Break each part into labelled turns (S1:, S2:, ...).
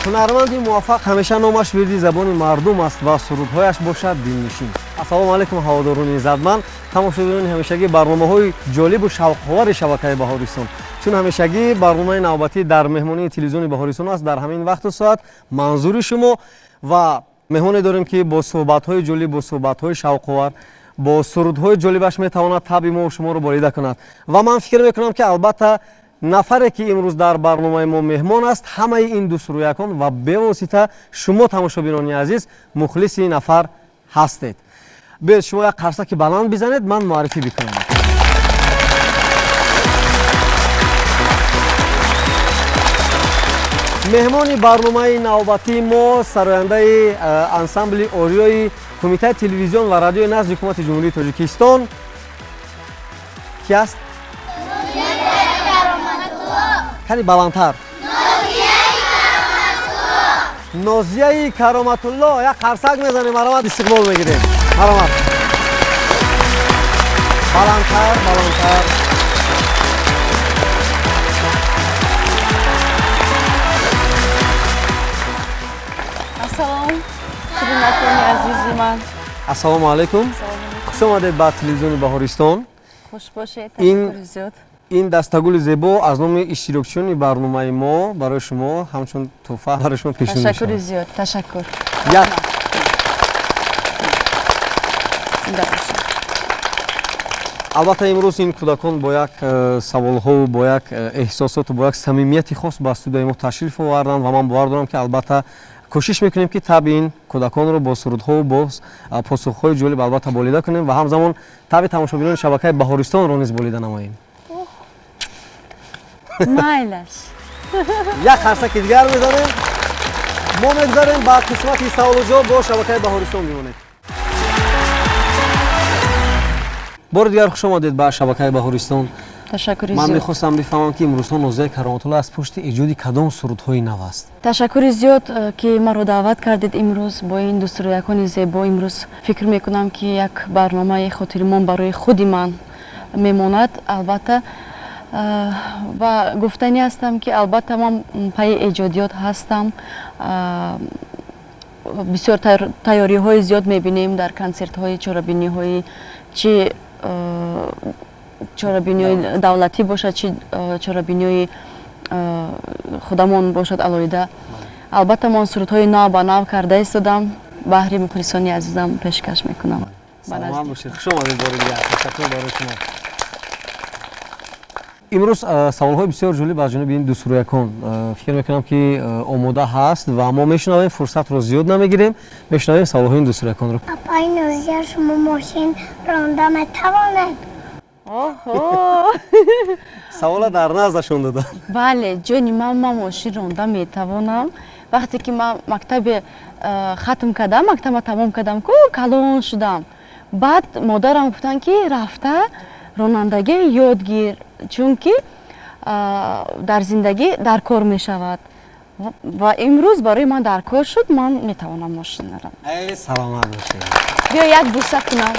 S1: ҳунарманди муваффақ ҳамеша номаш вирди забони мардум аст ва сурудҳояш бошад дилнишин. Ассалому алайкум ҳаводорони иззатманд, тамошобинони ҳамешагӣ барномаҳои ҷолибу шавқовари шабакаи Баҳористон. Чун ҳамешагӣ барномаи навбатӣ дар меҳмонии телевизиони Баҳористон аст. Дар ҳамин вақту соат манзури шумо ва меҳмоне дорем ки бо суҳбатҳои ҷолиб, бо суҳбатҳои шавқовар, бо сурудҳои ҷолибаш метавонад таби мо шуморо болида кунад. Ва ман фикр мекунам ки албатта нафаре ки имрӯз дар барномаи мо меҳмон аст, ҳамаи ин дусруякон ва бевосита шумо тамошобинони азиз мухлиси ин нафар ҳастед. Биёед шумо як қарсаки баланд бизанед, ман муаррифӣ бикунам. меҳмони барномаи навбатии мо сарояндаи ансамбли ориёи Кумитаи телевизион ва радиои назди ҳукумати ҷумҳурии Тоҷикистон ки аст? Кани баландтар. Нозияи Кароматулло. Як қарсак мезанем, маромад истиқбол мегирем. Маромад. Баландтар, баландтар.
S2: Ассалом. Хизматони азизи ман.
S1: Ассалому алайкум. Хуш омадед ба телевизиони Баҳористон.
S2: Хуш бошед. Ташаккури зиёд.
S1: ин дастагули зебо аз номи иштирокчиёни барномаи мо барои шумо ҳамчун тӯҳфа барои шумо пешниҳод мешавад.
S2: Ташаккури зиёд. Ташаккур.
S1: Як албатта имрӯз ин кӯдакон бо як саволҳову бо як эҳсосоту бо як самимияти хос ба студияи мо ташриф оварданд ва ман бовар дорам ки албатта кӯшиш мекунем ки таби ин кӯдаконро бо сурудҳову бо посухҳои ҷолиб албатта болида кунем ва ҳамзамон таби тамошобинони шабакаи Баҳористонро низ болида намоем.
S2: Майлаш.
S1: Як қарсаки дигар мезанем. Мо мегузарем ба қисмати саволу ҷавоб бо шабакаи Баҳористон бимонед. бори дигар хуш омадед ба шабакаи Баҳористон.
S2: Ташаккури
S1: ман
S2: зиёд.
S1: мехостам бифаҳмам ки имрӯзҳо Нозия Кароматулло аз пушти эҷоди кадом сурудҳои нав аст?
S2: Ташаккури зиёд ки маро даъват кардед имрӯз бо ин дустурӯякони зебо. Имрӯз фикр мекунам ки як барномаи хотиримон барои худи ман мемонад. Албатта ва гуфтанӣ ҳастам ки албатта ман пайи эҷодиёт ҳастам. Бисёр тайёриҳои зиёд мебинем дар консертҳои чорабиниҳои чи чорабиниҳои давлатӣ бошад, чи чорабиниҳои худамон бошад алоҳида. Албатта ман сурудҳои нав ба нав карда истодам. Баҳри мухлисони азизам пешкаш мекунам.
S1: Саломат бошед. Хуш омадед бори дигар. Ташаккур барои шумо. имрӯз саволҳои бисёр ҷолиб аз ҷониби ин дустурӯякон фикр мекунам ки омода ҳаст ва мо мешунавем, фурсатро зиёд намегирем. Мешунавем саволҳои ин дустурӯяконро.
S3: Апай Нозия, шумо мошин ронда метавонед?
S2: Оҳо.
S1: Савола дар наздашон додам.
S2: Бале, ҷони ман мошин ронда метавонам. Вақте ки ман мактаби хатм кардам, мактаба тамом кардам, калон шудам. Баъд модарам гуфтанд ки рафта ронандагӣ ёд гир, чунки дар зиндагӣ дар кор мешавад. Ва имрӯз барои ман дар кор шуд, ман метавонам мошинарам.
S1: Саломат бошед.
S2: биё як буса кунам.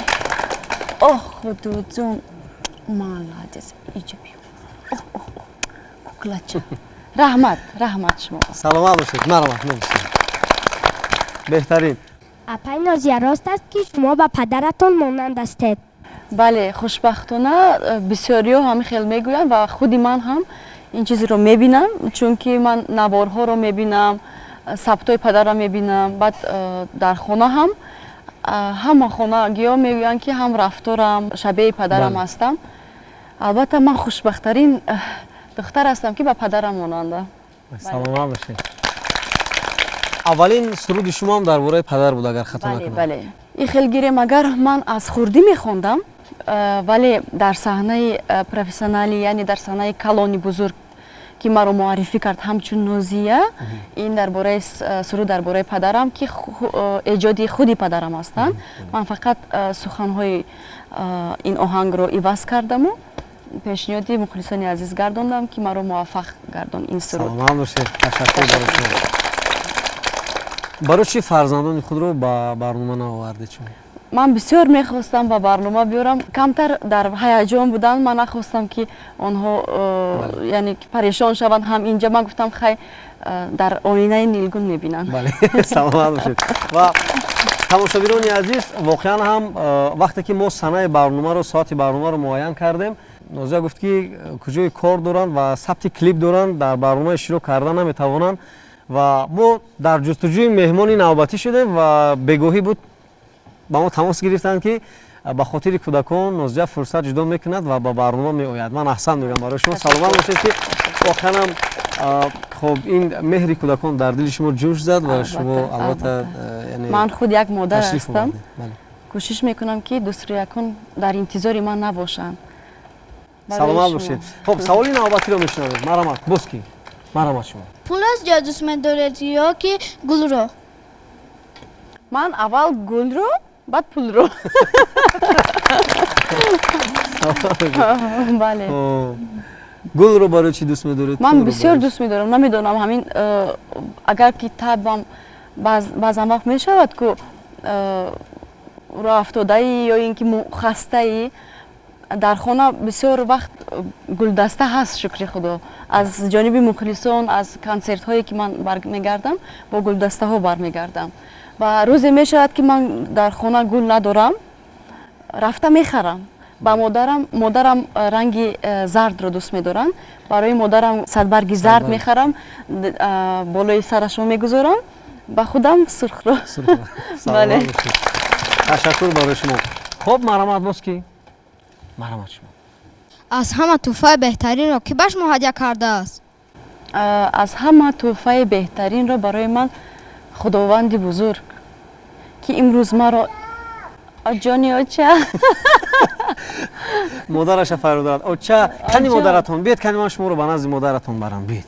S2: Оҳ худоҷон, молодец. Иҷо биё. Куклача. Раҳмат, раҳмат шумо.
S1: Саломат бошед. Маромад мебошед. беҳтарин.
S3: Апай Нозия, рост аст ки шумо ба падаратон монанд ҳастед?
S2: Бале, хушбахтона бисёриҳо ҳам хел мегӯянд ва худи ман ҳам ин чизро мебинам, чунки ман наворҳоро мебинам, сабтои падарам мебинам. Баъд дар хона ҳам ҳама хонагиҳо мегӯянд ки ҳам рафторам шабеҳи падарам ҳастам. Албатта ман хушбахттарин духтар ҳастам ки ба падарам монанда.
S1: Саломат бошед. аввалин суруди шумоам дар бораи падар буд, агар хато накунам.
S2: Бале. ин хел гирем, агар ман аз хурдӣ мехондам, вале дар саҳнаи профессионалӣ, яъне дар саҳнаи калони бузург ки маро муаррифӣ кард ҳамчун Нозия, ин дар бораи суруд дар бораи падарам ки эҷоди худи падарам ҳастанд. Ман фақат суханҳои ин оҳангро иваз кардаму пешниҳоди мухлисони азиз гардондам ки маро муваффақ гардон ин суруд.
S1: Саломат бошед. Ташаккур барои шумо. барои чӣ фарзандони худро ба барнома наовардед шумо?
S2: ман бисёр мехостам ба барнома биёрам, камтар дар ҳаяҷон будан. Ман нахостам ки онҳо яъне парешон шаванд. Ҳам инҷа ман гуфтам хай дар оинаи нилгун мебинанд.
S1: бале, саломат бошед. Ва тамошобинони азиз, воқеан ҳам вақте ки мо санаи барномаро, соати барномаро муайян кардем, Нозия гуфт ки куҷои кор доранд ва сабти клип доранд, дар барномаи иштирок карда наметавонанд. Ва мо дар ҷустуҷӯи меҳмони навбатӣ шудем ва бегоҳӣ буд ба мо тамос гирифтанд ки ба хотири кӯдакон Нозия фурсат ҷудо мекунад ва ба барнома меояд. Ман аҳсан мегӯям барои шумо. Саломат бошед ки воқеан ҳам хоб ин меҳри кӯдакон дар дили шумо ҷӯш зад ва шумо албатта
S2: ман худ як модар ҳастам. кӯшиш мекунам ки дустурӯякон дар интизори ман набошанд.
S1: саломат бошед. хоб саволи навбатиро мешунавед. Марамат боски. Марамат шумо.
S4: Пулас ҷо дӯст медоред ё ки гулро?
S2: Ман аввал гулро, баъд пулро. бале.
S1: Гулро барои чӣ дӯст медоред?
S2: Ман бисёр дӯст медорам. Намедонам ҳамин агар ки табам баъзан вақт мешавад ку роҳ афтодаӣ ё ин ки хастаӣ, дар хона бисёр вақт гулдаста ҳаст, шукри худо. Аз ҷониби мухлисон, аз консертҳое ки ман бармегардам, бо гулдастаҳо бармегардам. Ва рӯзе мешавад ки ман дар хона гул надорам, рафта мехарам. Ба модарам ранги зардро дӯст медоранд. Барои модарам садбарги зард мехарам, болои сарашро мегузорам, ба худам сурхро. бале.
S1: Ташаккур барои шумо. хоб, марамат боз ки? Марамат шумо.
S5: аз ҳама тӯҳфаи беҳтаринро ки ба шумо ҳадя кардааст?
S2: аз ҳама тӯҳфаи беҳтаринро барои ман худованди бузург, ки имрӯз маро ҷони оча
S1: модараша фармуданд. Оча, кани модаратон биед, кани ман шуморо ба назди модаратон барам. Биед.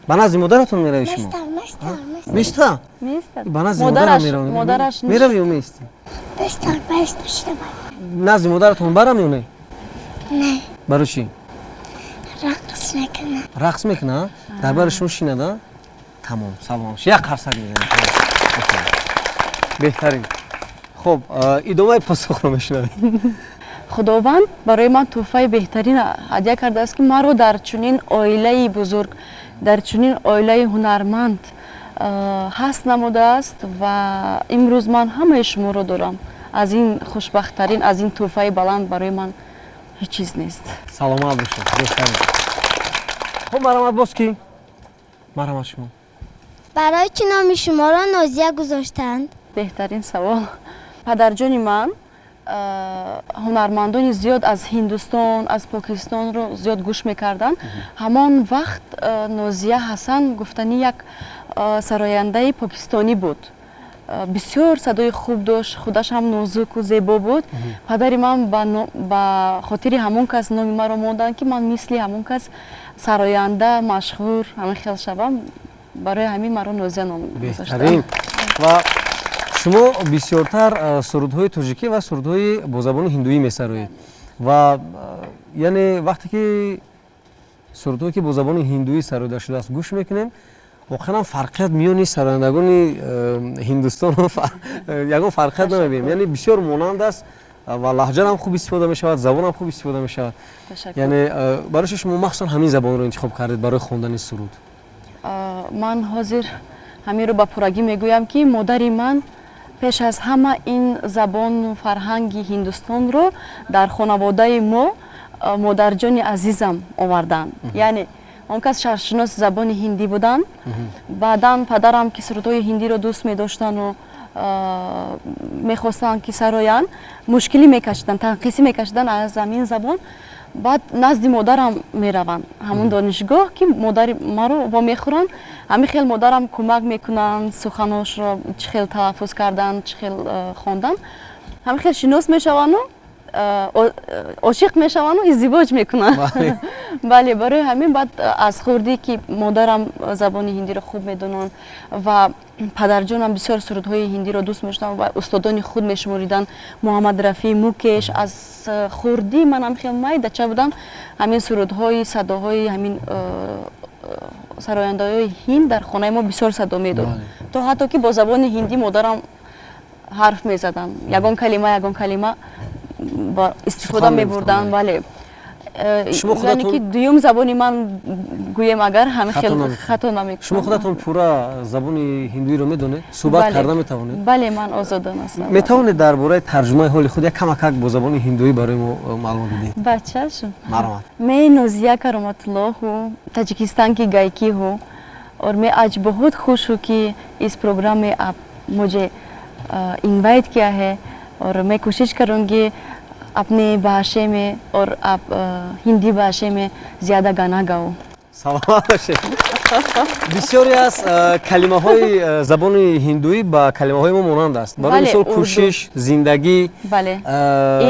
S1: Ба назди модаратон меравӣ шумо? Мешта? Ба назди модарам меравӣ?
S2: Модараш
S1: меравӣ ё меисти? назди модаратон барам ё не?
S3: Не.
S1: барои чӣ?
S3: Рақс мекунам.
S1: рақс мекунад? дар бари шумо шинада? тамом, салом. як қарсак мезанем. беҳтарин. хоб, идомаи посухро мешунавем.
S2: худованд барои ман тӯҳфаи беҳтарин ҳадя кардааст ки маро дар чунин оилаи бузург, дар чунин оилаи ҳунарманд ҳаст намудааст ва имрӯз ман ҳамаи шуморо дорам. аз ин хушбахттарин, аз ин тӯҳфаи баланд барои ман ҳеҷ чиз нест.
S1: саломат бошед. беҳтарин. хоб, марамат боз ки? марамат шумо.
S3: барои чӣ номи шуморо Нозия гузоштанд?
S2: беҳтарин савол. падарҷони ман ҳунармандони зиёд аз Ҳиндустон, аз Покистонро зиёд гӯш мекарданд. ҳамон вақт Нозия Ҳасан гуфтани як сарояндаи покистонӣ буд. бисёр садои хуб дошт, худаш ҳам нозуку зебо буд. падари ман ба хотири ҳамон кас номи маро монданд ки ман мисли ҳамон кас сароянда машҳур ҳамин хел шавам. барои ҳамин маро Нозия ном гузоштанд.
S1: ва шумо бисёртар сурудҳои тоҷикӣ ва сурудҳои бо забони ҳиндуӣ месароед. ва яъне вақте ки сурудҳое ки бо забони ҳиндуӣ сароида шудааст гӯш мекунем, воқеан фарқият миёни сарояндагони Ҳиндустон ягон фарқият намебинем. яъне бисёр монанд аст ва лаҳҷаам хуб истифода мешавад, забонам хуб истифода мешавад. яъне барои чӣ шумо махсусан ҳамин забонро интихоб кардед барои хондани суруд?
S2: ман ҳозир ҳаминро ба пуррагӣ мегӯям ки модари ман пеш аз ҳама ин забону фарҳанги Ҳиндустонро дар хонаводаи мо модарҷони азизам оварданд. яъне он кас шарҳшиноси забони ҳиндӣ буданд. баъдан падарам ки сурудҳои ҳиндиро дӯст медоштану мехостанд ки сароянд, мушкилӣ мекашиданд, танқисӣ мекашиданд аз ҳамин забон. баъд назди модарам мераванд, ҳамон донишгоҳ ки модари маро вомехӯранд. ҳамин хел модарам кӯмак мекунанд, суханошро чӣ хел талаффуз кардан, чӣ хел хондан, ҳамин хел шинос мешаванду ошиқ мешаванду издивоҷ мекунанд. бале, барои ҳамин баъд аз хурдӣ ки модарам забони ҳиндиро хуб медонанд ва падарҷонам бисёр сурудҳои ҳиндиро дӯст мешунанд ва устодони худ мешумориданд. Муҳаммад Рафии Мукеш, аз хурдӣ манам хел майдача будам, ҳамин сурудҳои садоҳои ҳамин сарояндаҳои ҳинд дар хонаи мо бисёр садо медод. то ҳатто ки бо забони ҳиндӣ модарам ҳарф мезаданд. Ягон калима ба истифода
S1: Сухан
S2: мебурданд.
S1: мегуфтанд.
S2: Бале.
S1: Шумо
S2: яъне
S1: худатон-
S2: ки дуюм забони ман гӯем агар ҳамин
S1: Хато
S2: хел
S1: намекунед.
S2: хато намекунам.
S1: шумо худатон пурра забони ҳиндуиро медонед? суҳбат
S2: Бале.
S1: карда метавонед?
S2: Бале, ман озодон ҳастам.
S1: метавонед дар бораи тарҷумаи ҳоли худ як камакак бо забони ҳиндуӣ барои мо маълумот бидиҳед?
S2: Бачашум.
S1: Марҳамат.
S2: मैं नोजिया करमतुल्लाह हूँ, ताजिकिस्तान की गायकी हूँ और मैं आज बहुत खुश हूँ कि इस प्रोग्राम में आप मुझे इनवाइट किया है और मैं कोशिश करूँगी अपने भाषा में और आप हिंदी भाषा में ज़्यादा गाना गाओ.
S1: саломат бошед. бисёре аз калимаҳои забони ҳиндуӣ ба калимаҳои мо монанд аст. барои
S2: Бале,
S1: мисол
S2: урду.
S1: кӯшиш, зиндагӣ,
S2: Бале.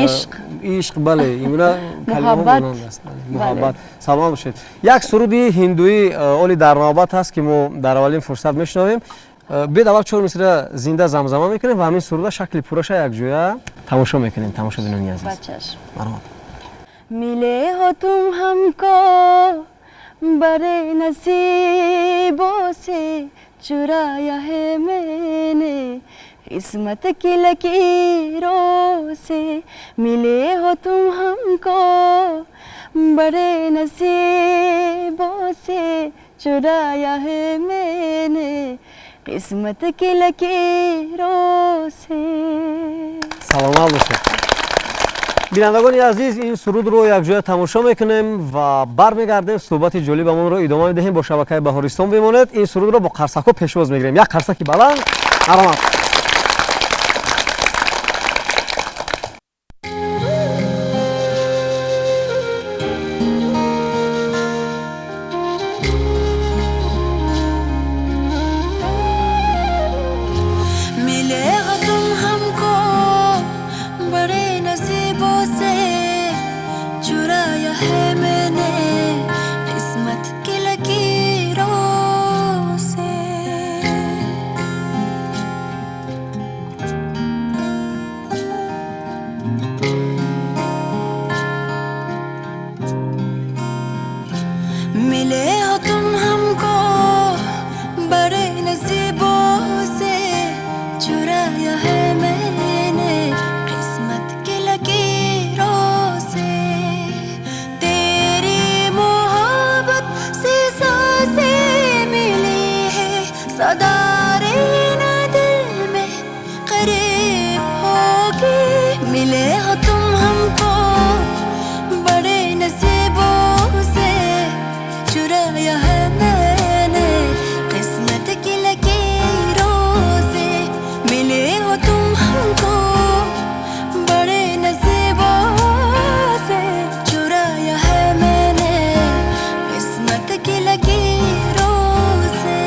S2: Ишқ.
S1: ишқ, бале, ин гуна калимаҳо
S2: Муҳаббат.
S1: монанд аст. Муҳаббат. Саломат бошед. як суруди ҳиндуӣ оли дар навбат ҳаст ки мо дар аввалин фурсат мешунавем. бед аввал 4 мисра зинда замзама мекунем ва ҳамин суруда шакли пураша якҷоя тамошо мекунем. тамошобинони азиз.
S2: बचश
S1: марҳамат.
S2: मिले हो तुम हमको बड़े नसीबों से चुराया है मैंने किस्मत की लकीरों से मिले हो तुम हमको बड़े नसीबों से चुराया है मैंने किस्मत की लकीरों से.
S1: саломат бошед. бинандагони азиз, ин сурудро якҷоя тамошо мекунем ва бармегардем суҳбати ҷолибамонро идома медиҳем. бо шабакаи Баҳористон бимонед. ин сурудро бо қарсакҳо пешвоз мегирем. як қарсаки баланд. марҳамат.
S6: मिले हो तुम हमको बड़े नसीबों से चुराया है मैंने किस्मत की लकीरों से. मिले हो तुम हमको बड़े नसीबों से चुराया है मैंने किस्मत की लकीरों से. तेरी मोहब्बत से सांसें मिली है सदा रहना दिल में करीब होगी. मिले हो तुम हमको बड़े नसीबों से चुराया है मैंने किस्मत की लकीरों से. मिले हो तुम हमको बड़े नसीबों से चुराया है मैंने किस्मत की लकीरों से.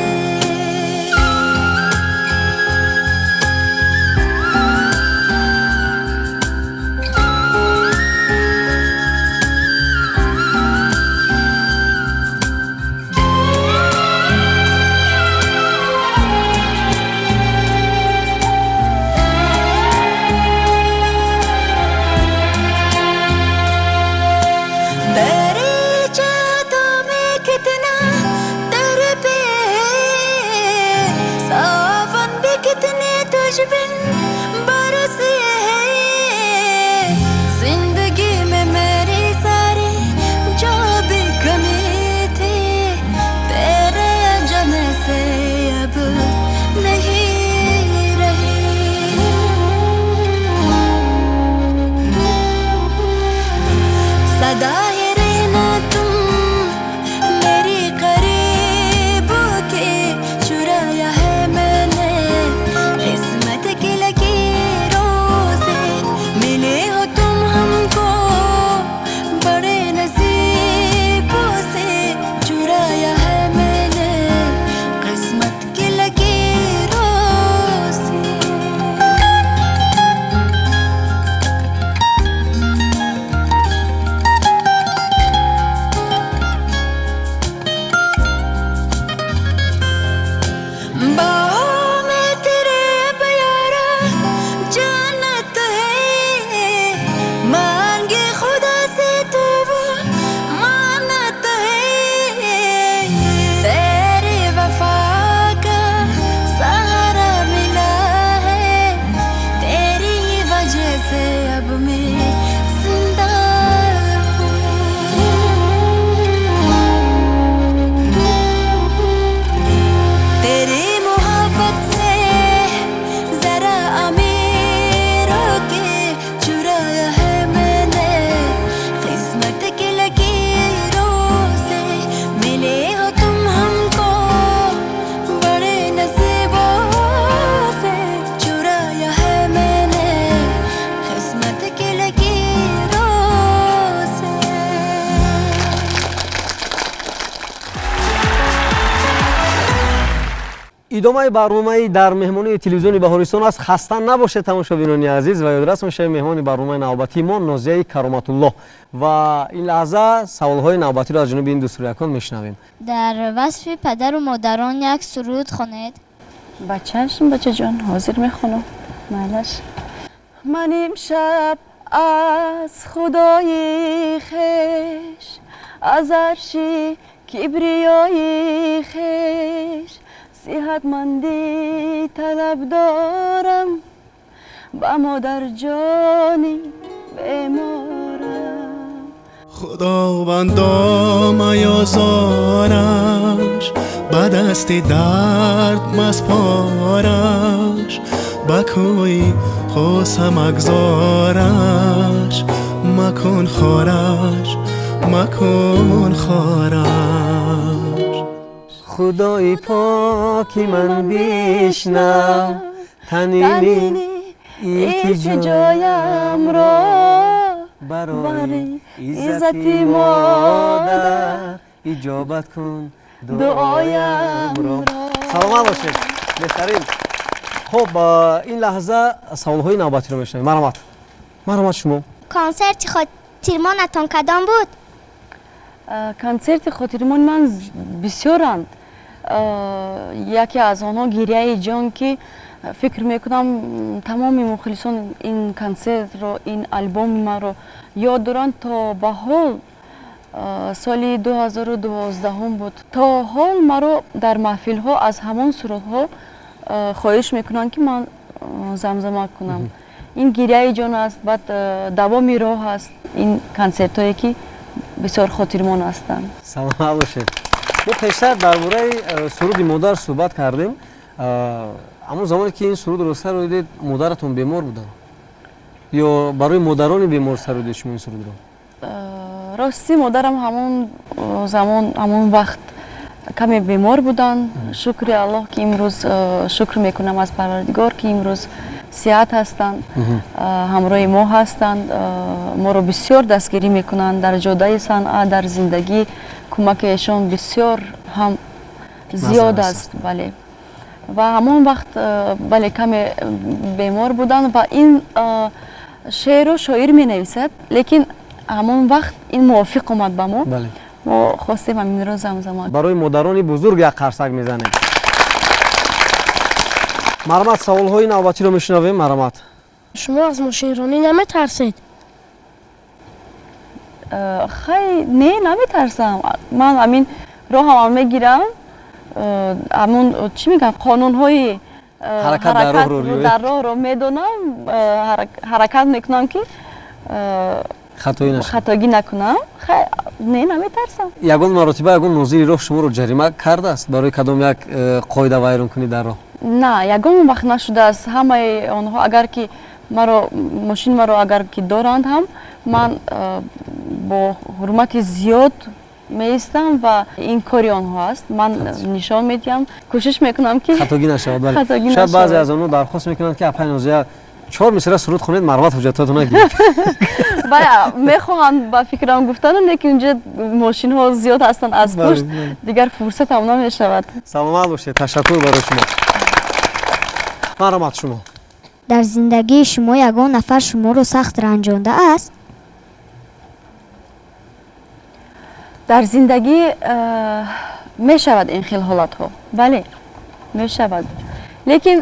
S6: तेरी चाहतों में कितना तड़पे हैं, सावन भी कितने तुझ बिन बरसे हैं. जिंदगी में मेरी सारी जो भी कमी थी तेरे जाने से अब नहीं रही. सदा ही रहना तुम मेरी करीब के चुराया है मैंने किस्मत की लकीरों से. मिले हो तुम हमको बड़े नसीबों से चुराया है मैंने किस्मत की लकीरों से.
S1: идомаи барномаи дар меҳмонии телевизиони Баҳористон аст. Хаста набошед тамошобинони азиз ва ёдрасм шави меҳмони барномаи навбатии мо Нозияи Кароматулло ва ин лаҳза саволҳои навбатиро аз ҷониби ин ду сурякон мешунавем.
S5: дар васфи падару модарон як суруд хонед.
S2: ба чашм бачаҷон ҳозир мехонам. майлаш. ман имшаб аз худои хеш аз арши кибриёи хеш сиҳатмандӣ талаб дорам ба модарҷони беморам.
S7: خداوندا میازارش به دست درد مسپارش به کوی خواستم اگذارش مکن خارش مکن خارش.
S1: خدای پاکی من بشنو تنینی
S2: التجایم را
S1: برای عزتی مادر اجابت کن دعایم را. سلامت باشید بهترین. خب این لحظه سوال‌های نوبتی رو میشنویم. مرحمت شما.
S3: کنسرت خاطرمانتان کدام بود؟
S2: концерти хотирмони ман бисёранд. яке аз онҳо гирияи ҷон ки фикр мекунам тамоми мухлисон ин концертро, ин албоми маро ёд доранд. то ба ҳол соли 2012 буд. то ҳол маро дар маҳфилҳо аз ҳамон сурудҳо хоҳиш мекунанд ки ман замзама кунам. ин гирияи ҷон аст. баъд давоми роҳ аст. ин концертҳое ки бисёр хотирмон ҳастанд.
S1: саломат бошед. мо пештар дар бораи суруди модар суҳбат кардем. аммо замоне ки ин сурудро саро дидед модаратон бемор буданд ё барои модарони бемор саро дидед шумо ин сурудро?
S2: рости модарам ҳамон вақт каме бемор буданд. шукри аллоҳ ки имрӯз шукр мекунам аз парвардигор ки имрӯз сиҳат ҳастанд, ҳамроҳи мо ҳастанд, моро бисёр дастгирӣ мекунанд дар ҷодаи санъат, дар зиндагӣ кӯмакешон бисёр ҳам зиёд аст. бале ва ҳамон вақт бале каме бемор буданд ва ин шеъру шоир менависад, лекин ҳамон вақт ин мувофиқ омад ба мо. мо хостем ҳаминро замзама
S1: барои модарони бузург як қарсак мезанем. марҳамат, саволҳои навбатиро мешунавем. марҳамат.
S3: шумо аз мошинронӣ наметарсед?
S2: хай не наметарсам. ман ҳамин роҳам мегирам. ҳамон чӣ мегӯям қонунҳои ҳаракат дар роҳро медонам. ҳаракат мекунам ки хатогӣ накунам. не наметарсам.
S1: ягон маротиба ягон нозири роҳ шуморо ҷарима кардааст барои кадом як қоида вайронкунӣ дар роҳ?
S2: на, ягон вақт нашудааст. ҳамаи онҳо агар ки мошин маро агар ки доранд ҳам ман бо ҳурмати зиёд меистам ва ин кори онҳо аст. ман нишон медиҳам, кӯшиш мекунам ки
S1: хатогӣ нашавад. шояд баъзе аз онҳо дархост мекунанд ки апай Нозия 4 мисра суруд хонед, марҳамат ҳуҷҷататон нагиред.
S2: мехоҳам ба фикрам гуфтану лекин унҷа мошинҳо зиёд ҳастанд аз пушт, дигар фурсатам намешавад.
S1: саломат бошед. ташаккур барои шумо. марҳамат шумо.
S3: дар зиндагии шумо ягон нафар шуморо сахт ранҷондааст?
S2: дар зиндагӣ мешавад ин хел ҳолатҳо. бале мешавад, лекин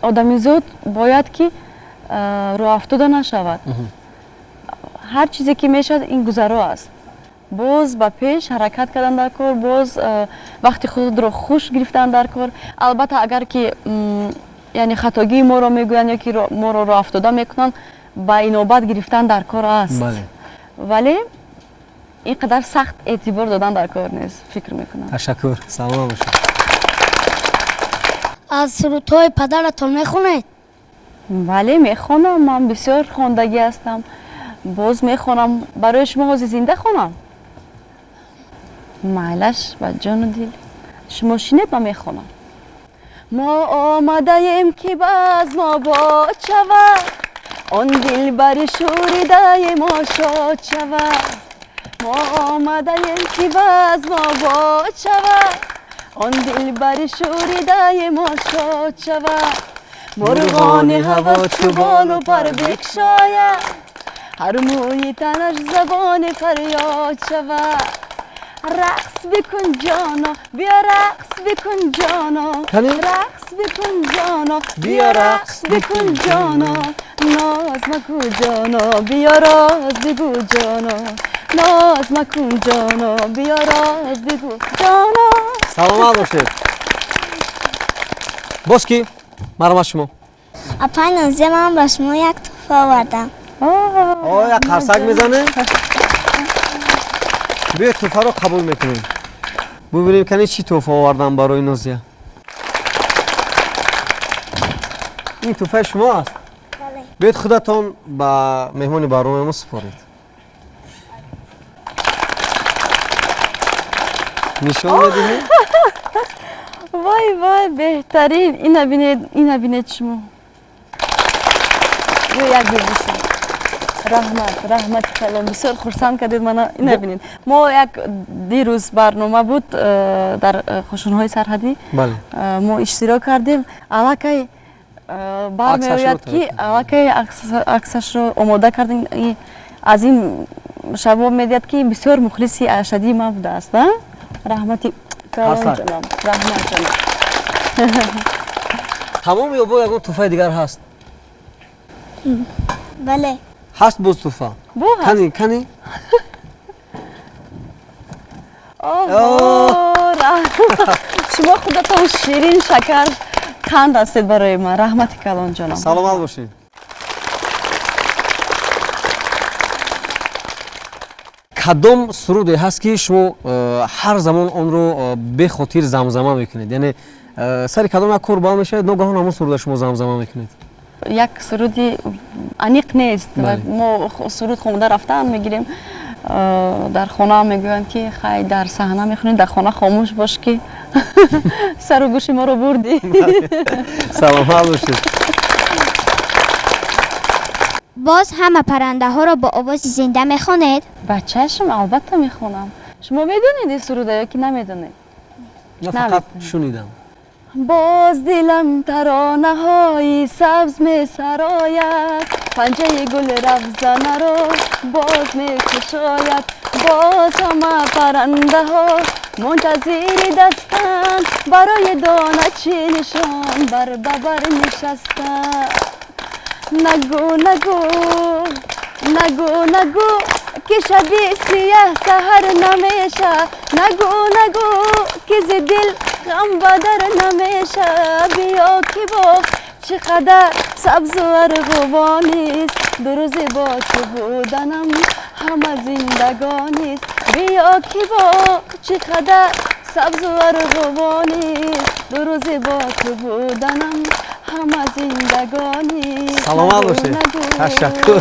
S2: одамизод бояд ки роҳафтода нашавад. ҳар чизе ки мешавад ин гузаро аст. боз ба пеш ҳаракат кардан дар кор, боз вақти худро хуш гирифтан дар кор. албатта агар ки яъне хатогии моро мегӯянд ё ки моро роҳафтода мекунанд, ба инобат гирифтан дар кор аст. вале ин қадар сахт эътибор додан дар кор нест, фикр мекунам.
S1: ташаккур. саломат бошед.
S3: аз сурудҳои падаратон мехонед?
S2: бале мехонам. ман бисёр хондагӣ ҳастам. боз мехонам. барои шумо ҳозир зинда хонам? майлаш ба ҷону дил. шумо шинед, ман мехонам. мо омадаем ки баз мо бод шавад, он дилбари шӯридаи мо шод шавад. мо омадаем ки баз мо бод шавад, آن دلبر شوریده ما شاد شود مرغان هوا چوبان و پر بکشاید هر موی تنش زبان فریاد شود رقص بکن جانا بیا رقص بکن جانا رقص بکن جانا بیا رقص بکن جانا ناز مکو جانا بیا راز بگو جانا ناز مکن جانا بیا راز بگو جانا.
S1: سلامت باشید. باز کی؟ مرحمت شما.
S3: اپای نازی من با شما یک توفه آوردم.
S1: یک قرصک میزنه؟ بیا توفه رو قبول میکنیم. ببینیم کنی چی توفه آوردم برای نازیه. این توفه شما است؟
S3: بله.
S1: بیاید خودتون با مهمان برنامه ما سپارید. نشان میدهید؟
S2: وای وای بهترین اینو ببینید شما. یک ببینید. رحمت کلام بسیار خرسند کردید منو اینو ببینید. ما یک دیروز برنامه بود در خوشونهای سرحدی.
S1: بله.
S2: ما اشتراک کردیم. الکی برمیآید که الکی عکسش رو آماده کردیم. از این شباب میدید که بسیار مخلصی اشدی ما بوده است. رحمتی کلام جناب. رحمت جناب.
S1: تمام یا با یکون توفه دیگر هست؟
S3: بله.
S1: هست باز توفه؟
S2: بو هست.
S1: کنی؟
S2: شما خودتان شیرین شکر قند هستید برای من. رحمت کلان جانم.
S1: سلامت باشید. کدام سرودی هست که شما هر زمان اون رو به خاطر زمزمه میکنید؟ یعنی سر کدام یک کار با میشه ناگهان همون سرود شما زمزمه میکنید؟
S2: یک سرودی انیق نیست. ما سرود خونده رفتن میگیریم در خانه میگویند که خیلی در صحنه میخونید در خانه خاموش باش که سر و گوش ما رو بردی.
S1: سلامت باشید.
S3: باز همه پرنده ها را با آواز زنده میخوانید؟
S2: بچه‌شم البته میخونم. شما میدونید این سروده یا که نمیدونید؟
S1: یا فقط شنیدم.
S2: باز دلم ترانه های سبز می سراید پنجه گل رفزنه رو باز می کشاید باز همه پرنده ها منتظر دستن برای دانه چینشان بر ببر نشستن نگو نگو نگو نگو که شبی سیاه سهر نمیشه نگو نگو که ز دل غم بدر نمیشه بیا که با چقدر سبز و ارغوانیست دو روز با تو بودنم همه زندگانیست بیا که با چقدر سبز و ارغوانیست دو روز با تو بودنم همه زندگانیست
S1: سلامت باشید. تشکر.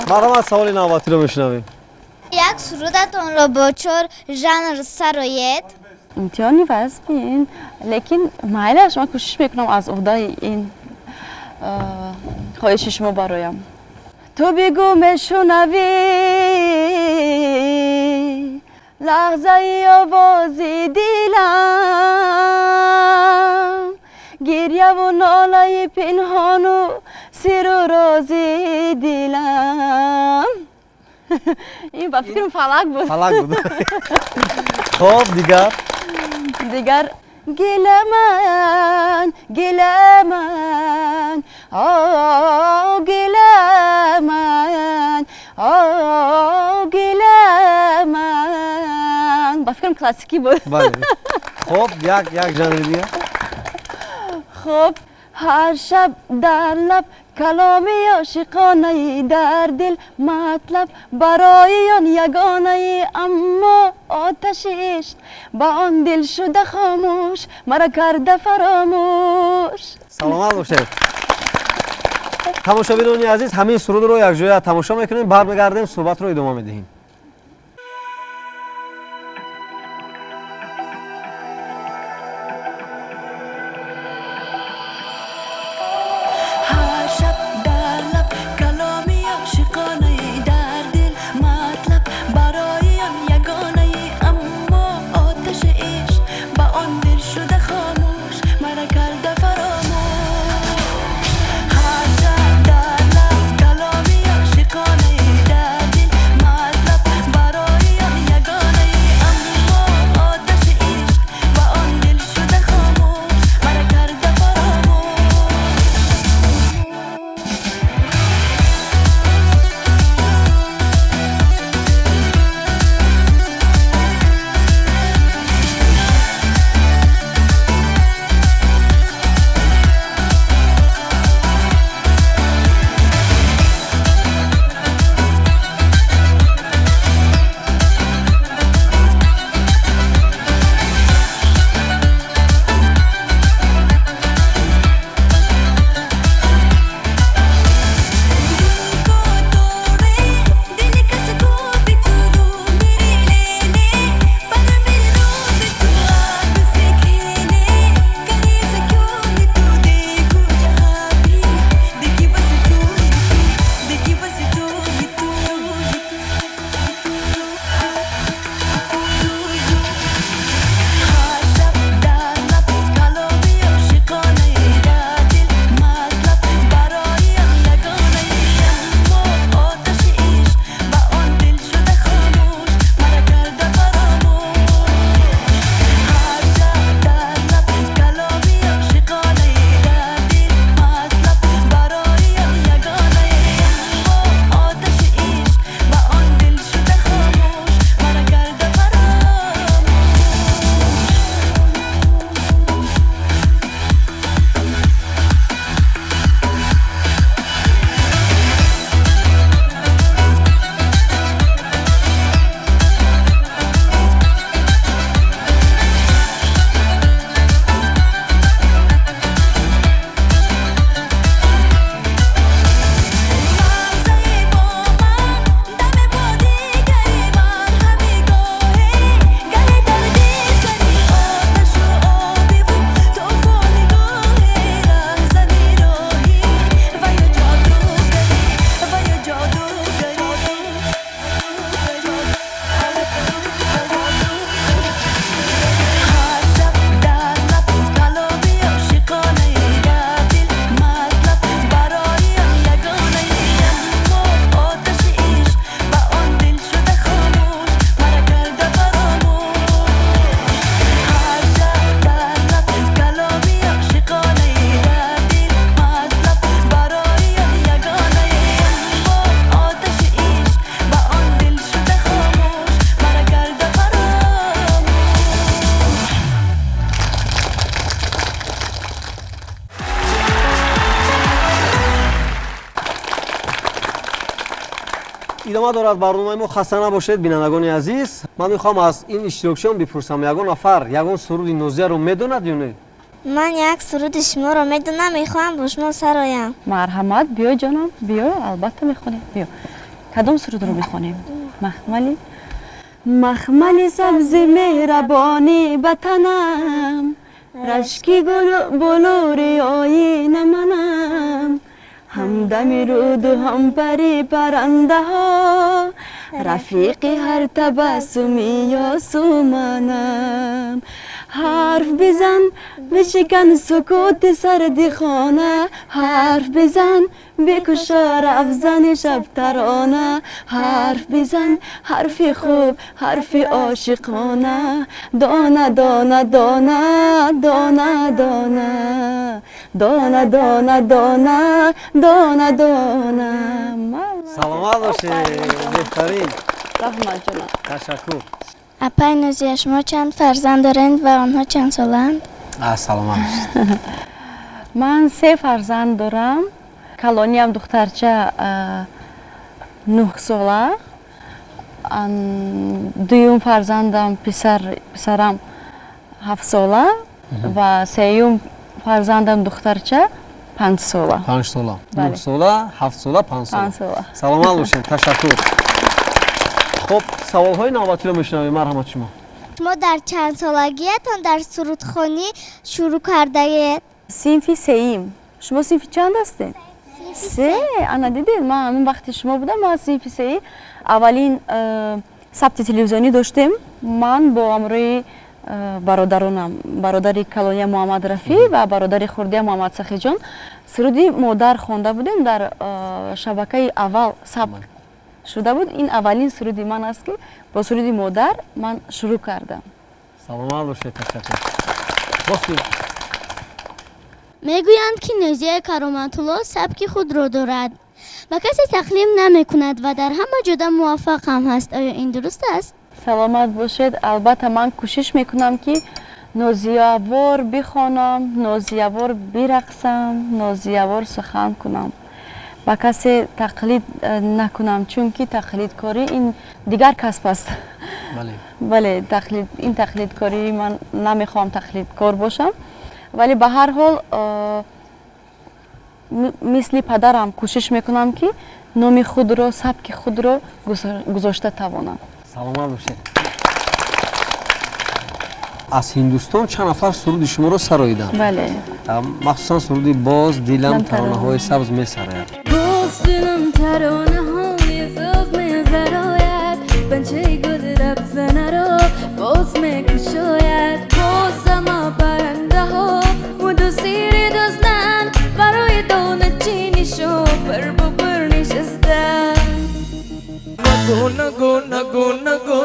S1: مرحبا سوال نوبتی رو میشنویم.
S3: یک سرودتون را با چهار ژانر سرایت؟
S2: امتحانی وضع بین لیکن مایلش من کوشش میکنم از عهده این خواهش شما برایم. تو بگو میشنوی لحظه آوازی دیلم گریه و ناله پنهان و سر و رازی دیلم. این با فکرم فلک بود.
S1: فلک بود. خب دیگر
S2: گله من گله من آه گله من آه گله من با فکرم کلاسیکی بود.
S1: بله. خب یک ژانر دیگه.
S2: خب هر شب در لب کلامی عاشقانه در دل مطلب برای آن یگانه اما آتشش با آن دل شده خاموش مرا کرده فراموش.
S1: سلامت باشید. تماشاگران عزیز همین سرود رو یک جای تماشا میکنیم برمیگردیم صحبت رو ادامه میدهیم. идома дорад барномаи мо. Хаста набошед бинандагони азиз. Ман мехоҳам аз ин иштирокчиён бипурсам, ягон нафар ягон суруди нозияро медонад ё не?
S3: ман як суруди шуморо медонам, мехоҳам бо шумо сароям.
S2: марҳамат, биё ҷонам, биё, албатта мехонем. Биё. Кадом сурудро мехонем? махмали махмали сабзи меҳрабони ватанам, рашки булури оина манам, ҳамдами руду ҳампари паррандаҳо, рафиқи ҳар табассуми ёсуманам. ҳарф бизан бишикан сукути сарди хона, ҳарф бизан бекушор афзани шабтарона, ҳарф бизан ҳарфи хуб ҳарфи ошиқона, дона дона дона дона дона дона дона дона дона дона.
S1: Саломат бошед, беҳтарин.
S2: раҳмат ҷонам.
S1: Ташаккур.
S3: апай Нозия, шумо чанд фарзанд доред ва онҳо чанд соланд?
S1: Саломат бошед.
S2: ман 3 фарзанд дорам. калониям духтарча 9 сола, дуюм фарзандам писарам 7 сола ва сеюм фарзандам духтарча 5 сола.
S1: 5 сола.
S2: Бале.
S1: 9 сола, 7 сола, 5 сола.
S2: 5 сола.
S1: саломат бошед. Ташаккур. хуб, саволҳои навбатиро мешунавем. марҳамат шумо.
S3: шумо дар чанд солагиятон дар сурудхонӣ шурӯъ кардаед?
S2: синфи сеим. шумо синфи чанд ҳастед? се. ана дидед, ман ҳамин вақти шумо будам. ман синфи сеи аввалин сабти телевизионӣ доштем. ман бо ҳамроҳи бародаронам, бародари калония Муҳаммад Рафӣ ва бародари хурдия Муҳаммад Сахиҷон суруди модар хонда будем. дар шабакаи аввал сабт шуда буд. ин аввалин суруди ман аст ки бо суруди модар ман шурӯъ кардам.
S1: саломат бошед. Ташаккур. бостем.
S4: мегӯянд ки Нозия Кароматулло сабки худро дорад ва касе тақлид намекунад ва дар ҳама ҷода муваффақ ҳам ҳаст. оё ин дуруст аст?
S2: саломат бошед. албатта ман кӯшиш мекунам ки нозиявор бихонам, нозиявор бирақсам, нозиявор сухан кунам. ба касе тақлид накунам, чунки тақлидкорӣ ин дигар касб аст. бале, ин тақлидкорӣ ман намехоҳам тақлидкор бошам. вале ба ҳар ҳол мисли падарам кӯшиш мекунам ки номи худро, сабки худро гузошта тавонам.
S1: саломат бошед. аз Ҳиндустон чанд нафар суруди шуморо сароиданд?
S2: бале.
S1: махсусан суруди боз дилам таронаҳои сабз месарояд.
S6: باز دلم ترانه های سبز می‌زراید بچه گل لب زنه رو باز می‌کشاید باز سما پرنده ها و دو سیر دزدن برای دانه چینیشو پر ببر نشستن
S7: نگو نگو نگو نگو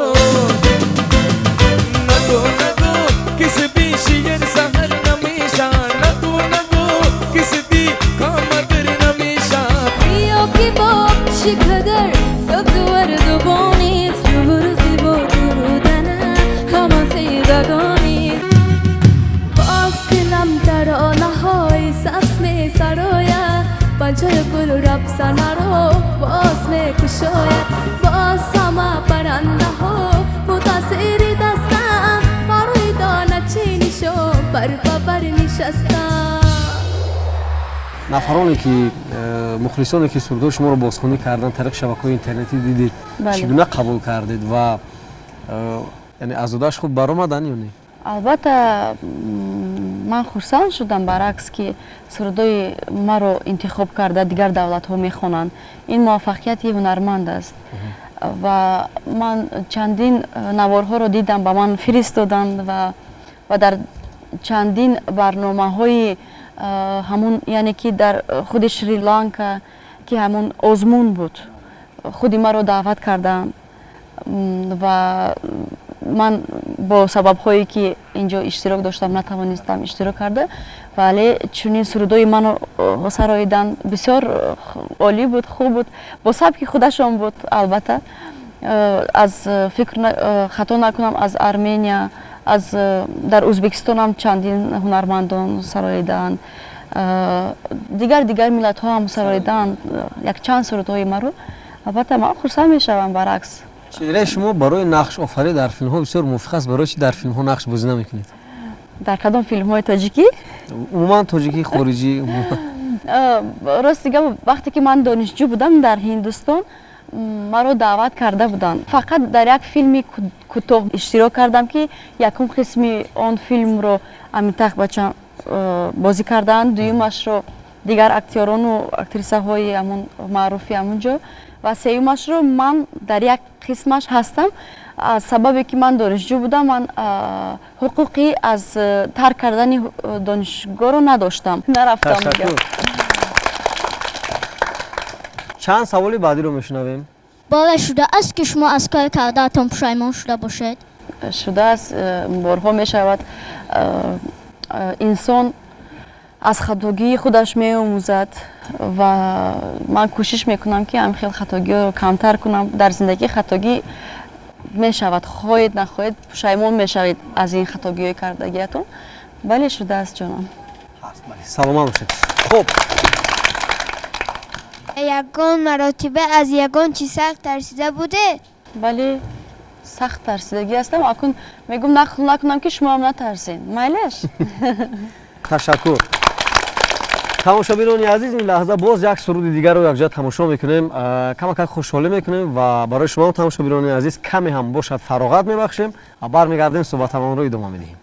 S7: نگو نگو کسی بیشی سهر نمیشن نگو نگو کسی بی کامدر نمیشن
S6: بیا که با شکدر سبز ورد و بانیز جور زیبا درودنه همه سیدگانیز باز دلم ترانه های سبز می سراید بچه گل ربزنه رو باز می کشاید باز همه پرنده ها متاثر دستم برای دانه چینیشو بر ببر نشستم.
S1: нафароне ки мухлисоне ки сурудҳои шуморо бозхонӣ кардан тариқи шабакаҳои интернетӣ дидед, чӣ гуна қабул кардед ва яъне азодааш хуб баромаданд ё не?
S2: албатта ман хурсанд шудам баръакс ки сурудҳои маро интихоб карда дигар давлатҳо мехонанд. ин муваффақияти ҳунарманд аст ва ман чандин наворҳоро дидам, ба ман фиристоданд ва дар чандин барномаҳои ҳамун яъне ки дар худи Шри-Ланка ки ҳамун озмун буд, худи маро даъват карданд ва ман бо сабабҳое ки инҷо иштирок доштам натавонистам иштирок карда, вале чунин сурудҳои маро сароидан бисёр олӣ буд, хуб буд, бо сабки худашон буд. албатта аз фикр хато накунам, аз Армения, аз дар Ӯзбекистонам чандин ҳунармандон сароиданд, дигар миллатҳо ҳам сароиданд якчанд сурудҳои маро. البته من خرسند میشوم برعکس.
S1: چیزی شما برای نقش آفرید در فیلم ها بسیار موفق است. برای چی در فیلم ها نقش بازی نمیکنید؟
S2: در کدام فیلم های تاجیکی؟
S1: عموما تاجیکی خارجی.
S2: راست دیگه وقتی که من دانشجو بودم در هندوستان مرا دعوت کرده بودن. فقط در یک فیلم کوتاه اشتراک کردم که یکم قسمی آن فیلم رو امیتاخ بچم بازی کردن، دویمش رو دیگر اکتوران و اکتریسه های همون معروفی همونجا و سومش رو من در یک قسمش هستم. از سببی که من دانشجو بودم من حقوقی از ترک کردن دانشگاه رو نداشتم، نرفتم دیگه.
S1: چند سوالی بعدی رو میشنویم.
S4: باور شده است که شما از کار کرده‌تان پشیمان شده باشید؟
S2: شده است، بارها می شود. انسان از خطاگی خودش می آموزد و من کوشش میکنم که همین خطاگی رو کمتر کنم. در زندگی خطاگی می شود، خواهید نخواهید پشیمان می شوید از این خطاگی کردگیتون، ولی شده است جانم.
S1: سلام باشید. خب
S5: یگان مراتبه از یگان چی سخت ترسیده بوده؟
S2: ولی سخت ترسیدگی هستم. اکنون میگم نکنم که شما هم نترسین. میلش.
S1: تشکر. تماشاگران عزیز، این لحظه باز یک سرود دیگر رو یک جا تماشا میکنیم. کمک خوشحالی میکنیم و برای شما تماشاگران عزیز کمی هم باشد فراغت میبخشیم و برمیگردیم صحبتمون رو ادامه میدیم.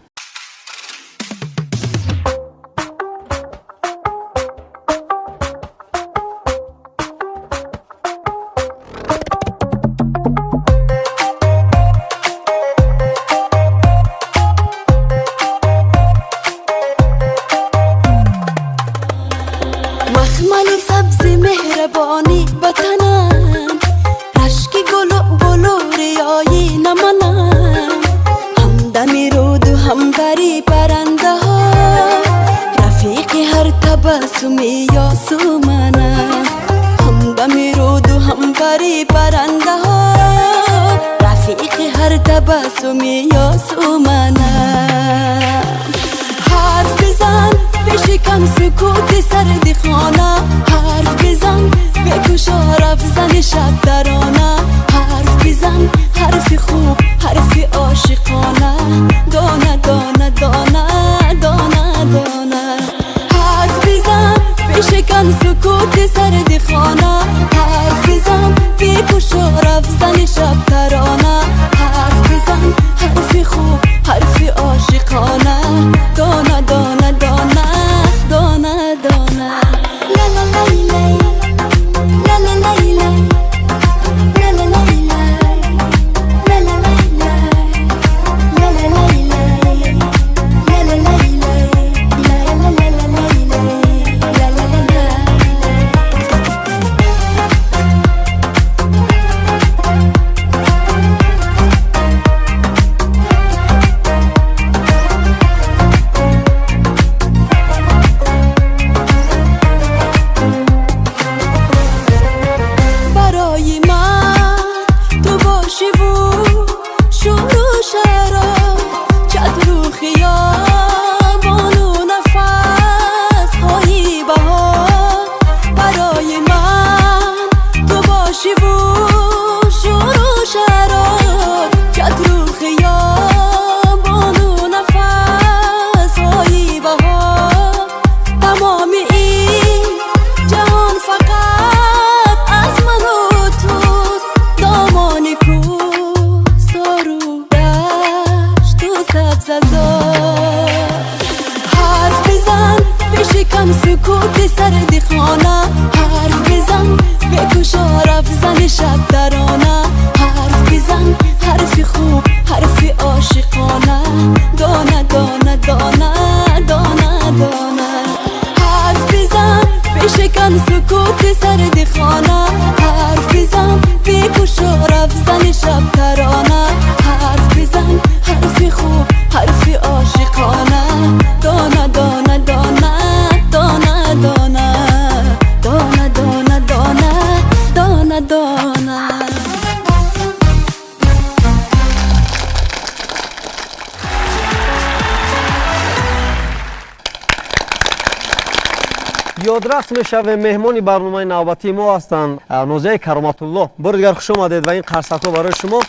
S1: зиёдрас мешавем. меҳмони барномаи навбатии мо ҳастанд нозияи кароматулло. бори дигар хуш омадед ва ин қарсакҳо барои шумо.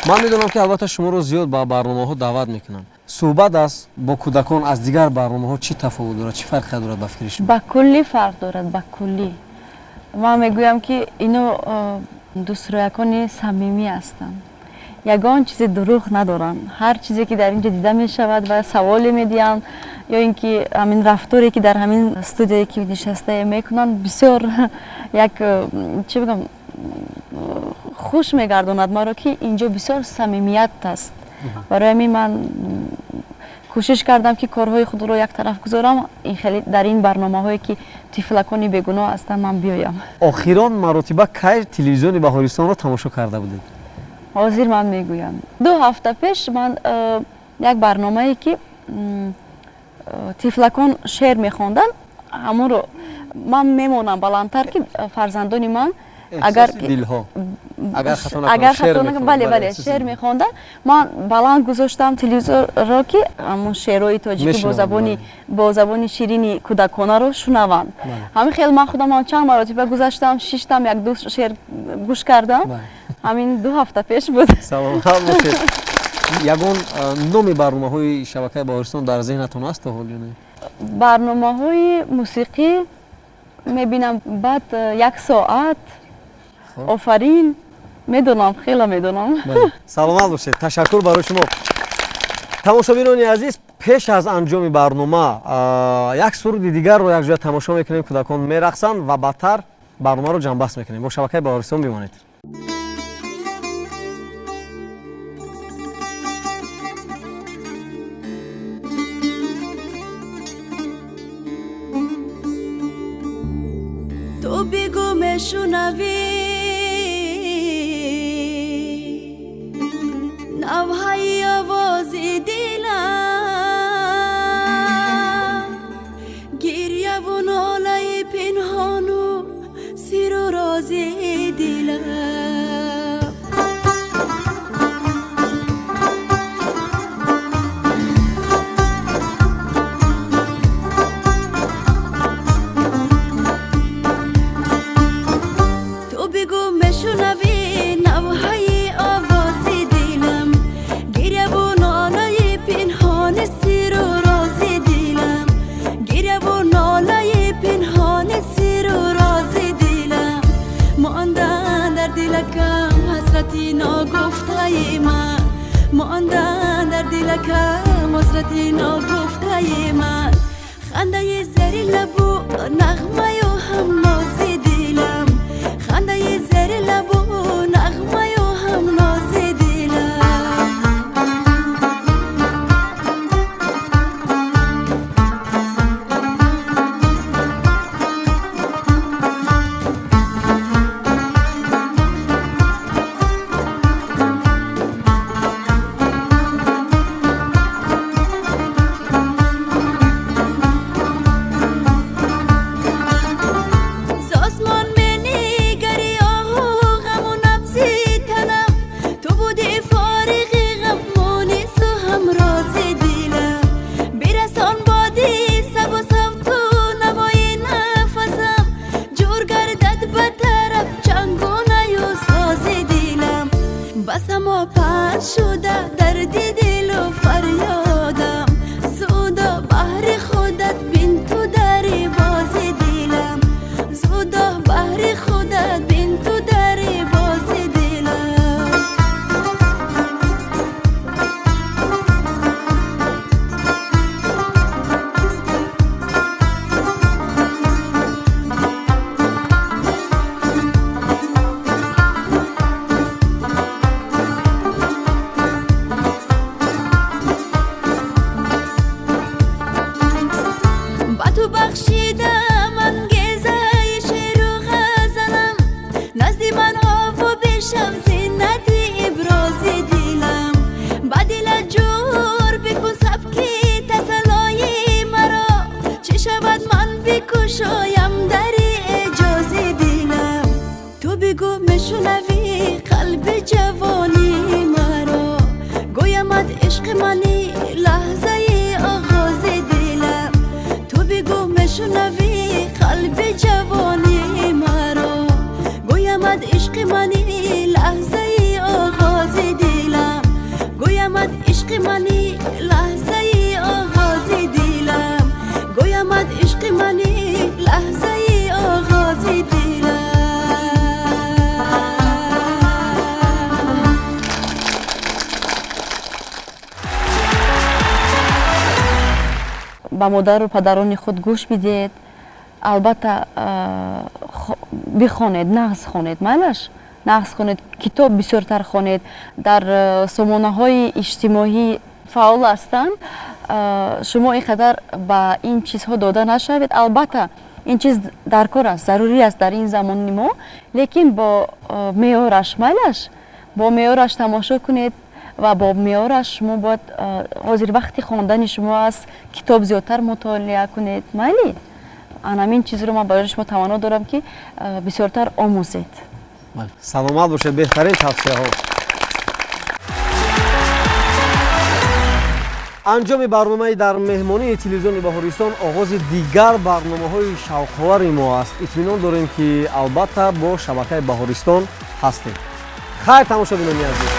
S1: ман медонам ки албатта шуморо зиёд ба барномаҳо даъват мекунанд. суҳбат аст бо кӯдакон аз дигар барномаҳо чӣ тафовут дорад, чӣ фарқе дорад ба фикри шумо?
S2: ба куллӣ фарқ дорад, ба куллӣ. ман мегӯям ки ино дӯстроякони самимӣ ҳастанд. ягон чизи дурӯғ надоранд. ҳар чизе ки дар инҷо дида мешавад ва саволе медиҳанд ё ин ки ҳамин рафторе ки дар ҳамин студияе ки нишаста мекунанд бисёр як чӣ бигӯям хуш мегардонад маро ки инҷо бисёр самимият аст. барои ҳамин ман кӯшиш кардам ки корҳои худро як тараф гузорам, дар ин барномаҳое ки тифлакони бегуноҳ ҳастанд ман биёям.
S1: охирон маротиба кай телевизиони Баҳористонро тамошо карда будед?
S2: ҳозир ман мегӯям 2 ҳафта пеш ман як барномае ки тифлакон шеър мехонданд, ҳамонро ман мемонам баландтар ки фарзандони ман агар бале шеър мехонданд, ман баланд гузоштам телевизорро ки ҳамон шеърҳои тоҷикӣ бо забони ширини кӯдаконаро шунаванд. ҳамин хел ман худам чанд маротиба гузаштам, шиштам як-ду шеър гӯш кардам. ҳамин 2 ҳафта пеш буд.
S1: Саломат бошед. ягон номи барномаҳои шабакаи Баҳористон дар зеҳнатон аст то ҳол ё не?
S2: барномаҳои мусиқӣ мебинам, баъд 1 соат, офарин, медонам, хела медонам.
S1: саломат бошед. ташаккур барои шумо. тамошобинони азиз, пеш аз анҷоми барнома як суруди дигарро якҷоя тамошо мекунем. кӯдакон мерақсанд ва баъдтар барномаро ҷамъбаст мекунем. бо шабакаи Баҳористон бимонед.
S6: تو بگو میشنوی نوهای آوازی دلم، گریه و ناله پنهان و سر و راز دلم. ماندن در دلکم حسرتی ناگفته من، خنده زیر لب و نغمه و هم ناز دلم، خنده زیر لب و نغمه و هم ناز دلم. میشنوی قلب جوانی مرا گویمت عشق منی لحظه آغاز دلم تو بگو میشنوی لحظه آغاز دلم گویمت عشق منی لحظه آغاز دلم گویمت عشق منی لحظه آغاز دلم
S2: ба модару падарони худ гӯш бидед, албатта бихонед, нағз хонед, майлаш? Нағз хонед, китоб бисёртар хонед, дар сомонаҳои иҷтимоӣ фаъол ҳастанд, шумо ин қадар ба ин чизҳо дода нашавед. Албатта ин чиз даркор аст, зарури аст дар ин замони мо, лекин бо меъёраш, майлаш? Бо меъёраш тамошо кунед ва бо меъёраш шумо бояд ҳозир вақти хондани шумо аст, китоб зиёдтар мутолиа кунед, майли? Анамин чизро ман барои шумо таванно дорам ки бисёртар омӯзед.
S1: саломат бошед, беҳтарин тавсияҳо. анҷоми барномаи дар меҳмонии телевизиони Баҳористон оғози дигар барномаҳои шавқовари мо аст. итминон дорем ки албатта бо шабакаи Баҳористон ҳастем. хайр тамошобинони азиз.